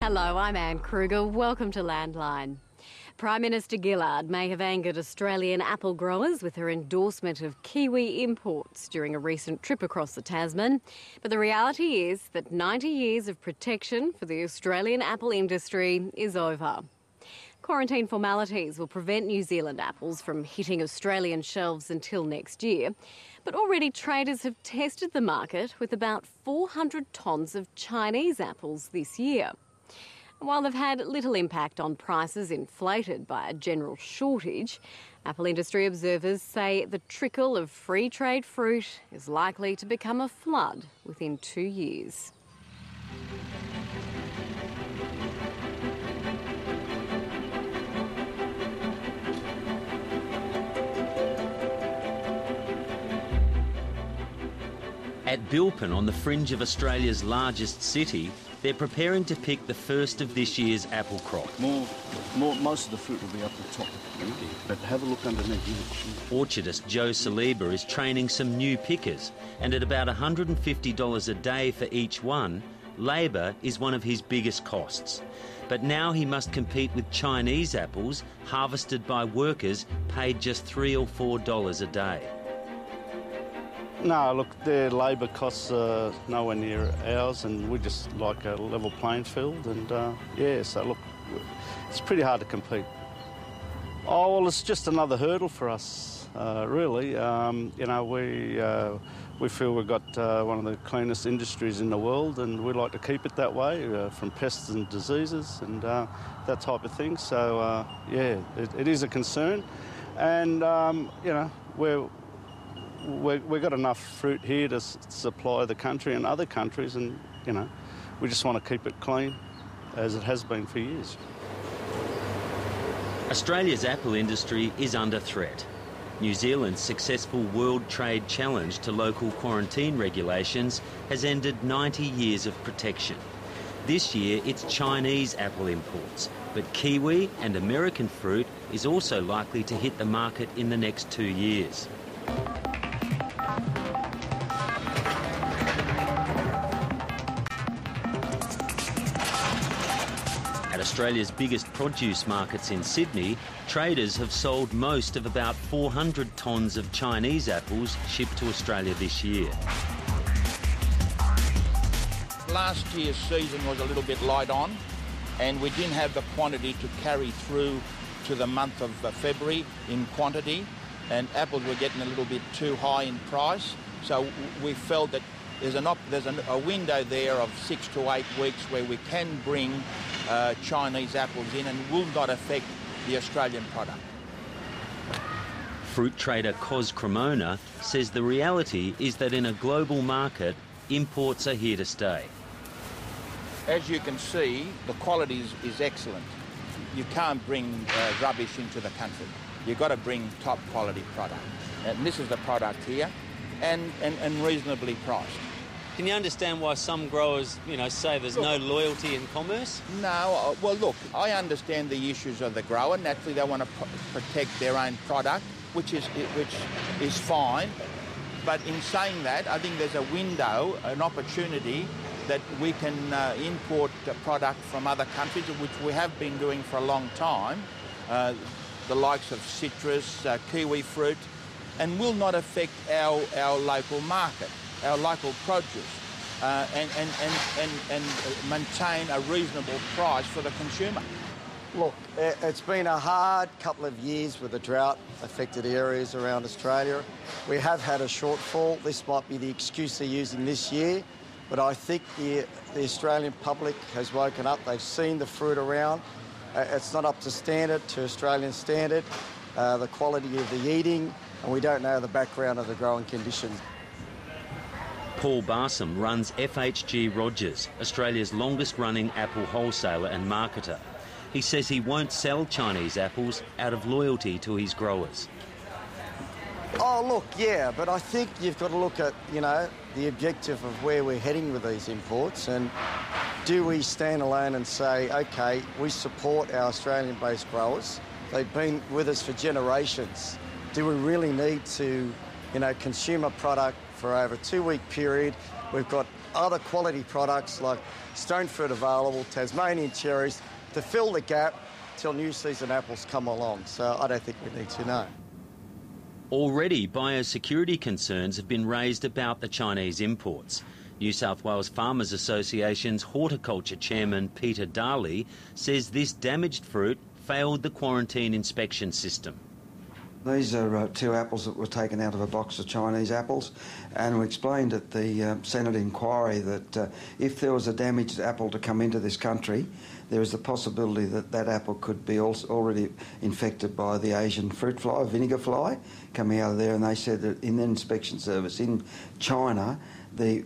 Hello, I'm Anne Kruger. Welcome to Landline. Prime Minister Gillard may have angered Australian apple growers with her endorsement of Kiwi imports during a recent trip across the Tasman. But the reality is that 90 years of protection for the Australian apple industry is over. Quarantine formalities will prevent New Zealand apples from hitting Australian shelves until next year. But already traders have tested the market with about 400 tonnes of Chinese apples this year. While they've had little impact on prices inflated by a general shortage, apple industry observers say the trickle of free trade fruit is likely to become a flood within 2 years. At Bilpin, on the fringe of Australia's largest city, they're preparing to pick the first of this year's apple crop. Most of the fruit will be up the top, but have a look underneath. Orchardist Joe Saliba is training some new pickers, and at about $150 a day for each one, labour is one of his biggest costs. But now he must compete with Chinese apples harvested by workers paid just $3 or $4 a day. No, look, their labour costs are nowhere near ours, and we just like a level playing field, and so look, it's pretty hard to compete. Oh, well, it's just another hurdle for us, really. We feel we've got one of the cleanest industries in the world, and we like to keep it that way, from pests and diseases and that type of thing. So, it is a concern, and, We've got enough fruit here to supply the country and other countries, and, we just want to keep it clean, as it has been for years. Australia's apple industry is under threat. New Zealand's successful World Trade Challenge to local quarantine regulations has ended 90 years of protection. This year, it's Chinese apple imports, but Kiwi and American fruit is also likely to hit the market in the next 2 years. At Australia's biggest produce markets in Sydney, traders have sold most of about 400 tonnes of Chinese apples shipped to Australia this year. Last year's season was a little bit light on, and we didn't have the quantity to carry through to the month of February in quantity, and apples were getting a little bit too high in price, so we felt that there's a window there of 6 to 8 weeks where we can bring Chinese apples in and will not affect the Australian product. Fruit trader Cos Cremona says the reality is that in a global market, imports are here to stay. As you can see, the quality is excellent. You can't bring rubbish into the country. You've got to bring top quality product. And this is the product here, and reasonably priced. Can you understand why some growers, say there's no loyalty in commerce? No, well, look, I understand the issues of the grower. Naturally, they want to protect their own product, which is fine. But in saying that, I think there's a window, an opportunity that we can import product from other countries, which we have been doing for a long time, the likes of citrus, kiwi fruit, and will not affect our local market, our local produce, and maintain a reasonable price for the consumer. Look, it's been a hard couple of years with the drought-affected areas around Australia. We have had a shortfall. This might be the excuse they're using this year, but I think the Australian public has woken up. They've seen the fruit around. It's not up to standard, to Australian standard, the quality of the eating, and we don't know the background of the growing conditions. Paul Barsom runs FHG Rogers, Australia's longest-running apple wholesaler and marketer. He says he won't sell Chinese apples out of loyalty to his growers. Oh, look, yeah, but I think you've got to look at, the objective of where we're heading with these imports, and do we stand alone and say, OK, we support our Australian-based growers. They've been with us for generations. Do we really need to, consume a product for over a 2-week period? We've got other quality products like stone fruit available, Tasmanian cherries, to fill the gap till new season apples come along. So I don't think we need to know. Already, biosecurity concerns have been raised about the Chinese imports. New South Wales Farmers Association's horticulture chairman Peter Darley says this damaged fruit failed the quarantine inspection system. These are 2 apples that were taken out of a box of Chinese apples, and we explained at the Senate inquiry that if there was a damaged apple to come into this country, there is the possibility that that apple could be also already infected by the Asian fruit fly, vinegar fly, coming out of there. And they said that in the inspection service in China, there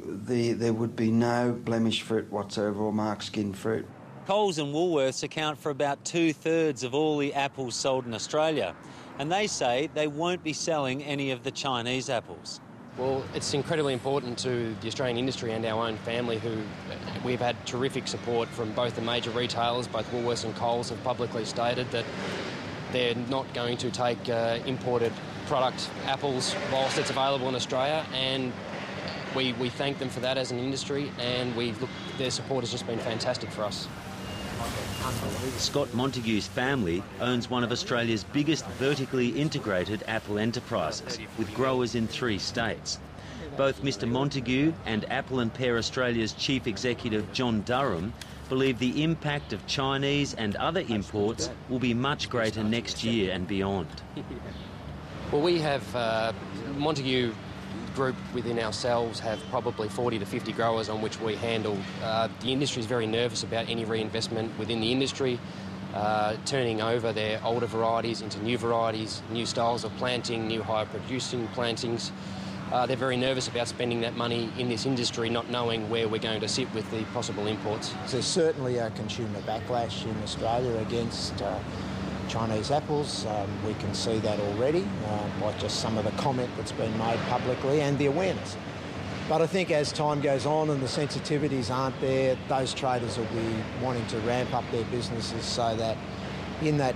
would be no blemished fruit whatsoever or marked skin fruit. Coles and Woolworths account for about 2/3 of all the apples sold in Australia, and they say they won't be selling any of the Chinese apples. Well, it's incredibly important to the Australian industry and our own family, who we've had terrific support from both the major retailers. Both Woolworths and Coles have publicly stated that they're not going to take imported product apples whilst it's available in Australia, and we thank them for that as an industry, and their support has just been fantastic for us. Scott Montague's family owns one of Australia's biggest vertically integrated apple enterprises, with growers in 3 states. Both Mr Montague and Apple and Pear Australia's Chief Executive John Durham believe the impact of Chinese and other imports will be much greater next year and beyond. Well, we have Montague Group within ourselves have probably 40 to 50 growers on which we handle. The industry is very nervous about any reinvestment within the industry, turning over their older varieties into new varieties, new styles of planting, new higher producing plantings. They're very nervous about spending that money in this industry, not knowing where we're going to sit with the possible imports. There's certainly a consumer backlash in Australia against Chinese apples. We can see that already by just some of the comment that's been made publicly and the awareness. But I think as time goes on and the sensitivities aren't there, those traders will be wanting to ramp up their businesses so that in that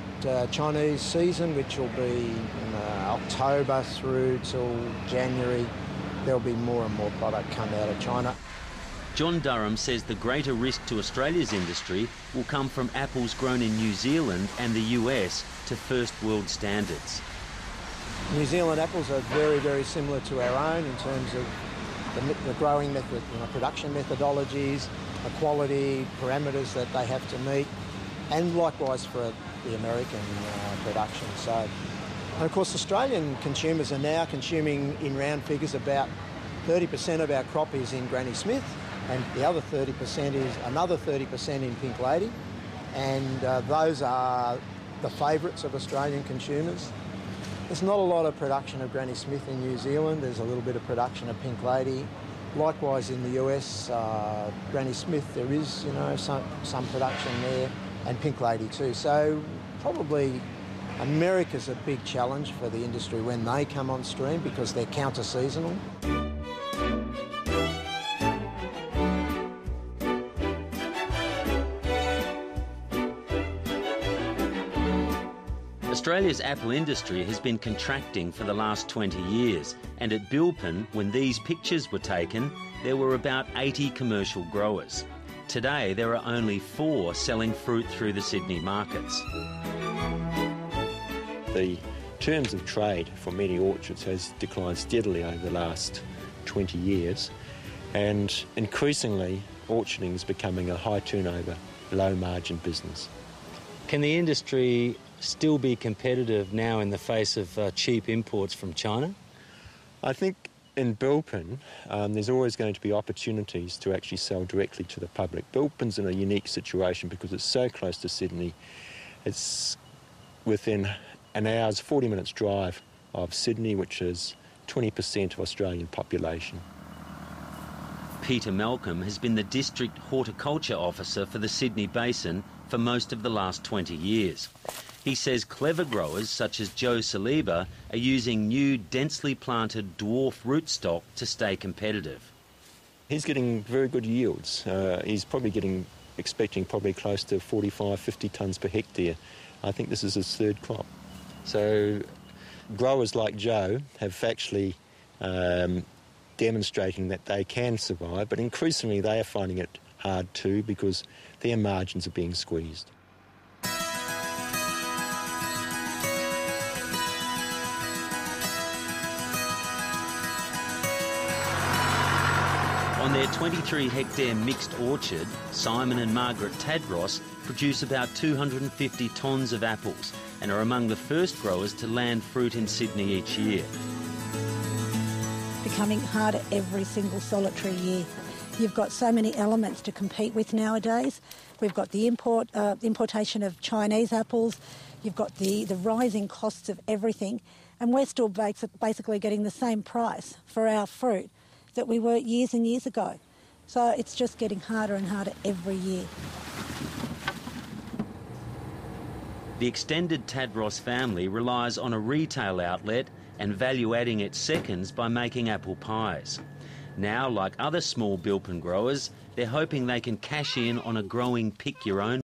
Chinese season, which will be October through till January, there'll be more and more product come out of China. John Durham says the greater risk to Australia's industry will come from apples grown in New Zealand and the US to first world standards. New Zealand apples are very, very similar to our own in terms of the growing method, production methodologies, the quality parameters that they have to meet, and likewise for the American production. So, and of course, Australian consumers are now consuming, in round figures, about 30% of our crop is in Granny Smith, and the other 30% is another 30% in Pink Lady, and those are the favourites of Australian consumers. There's not a lot of production of Granny Smith in New Zealand. There's a little bit of production of Pink Lady. Likewise in the US, Granny Smith, there is some production there, and Pink Lady too. So probably America's a big challenge for the industry when they come on stream because they're counter-seasonal. Australia's apple industry has been contracting for the last 20 years, and at Bilpin, when these pictures were taken, there were about 80 commercial growers. Today, there are only 4 selling fruit through the Sydney markets. The terms of trade for many orchards has declined steadily over the last 20 years, and increasingly orcharding is becoming a high turnover, low margin business. Can the industry still be competitive now in the face of cheap imports from China? I think in Bilpin, there's always going to be opportunities to actually sell directly to the public. Bilpin's in a unique situation because it's so close to Sydney. It's within an hour's 40 minutes drive of Sydney, which is 20% of Australian population. Peter Malcolm has been the District Horticulture Officer for the Sydney Basin for most of the last 20 years. He says clever growers such as Joe Saliba are using new densely planted dwarf rootstock to stay competitive. He's getting very good yields. He's probably expecting close to 45, 50 tonnes per hectare. I think this is his 3rd crop. So growers like Joe have actually demonstrating that they can survive, but increasingly they are finding it hard too because their margins are being squeezed. On their 23-hectare mixed orchard, Simon and Margaret Tadros produce about 250 tonnes of apples and are among the first growers to land fruit in Sydney each year. Becoming harder every single solitary year. You've got so many elements to compete with nowadays. We've got the importation of Chinese apples. You've got the rising costs of everything. And we're still basically getting the same price for our fruit that we were years and years ago. So it's just getting harder and harder every year. The extended Tadros family relies on a retail outlet and value-adding its seconds by making apple pies. Now, like other small bilpin growers, they're hoping they can cash in on a growing pick-your-own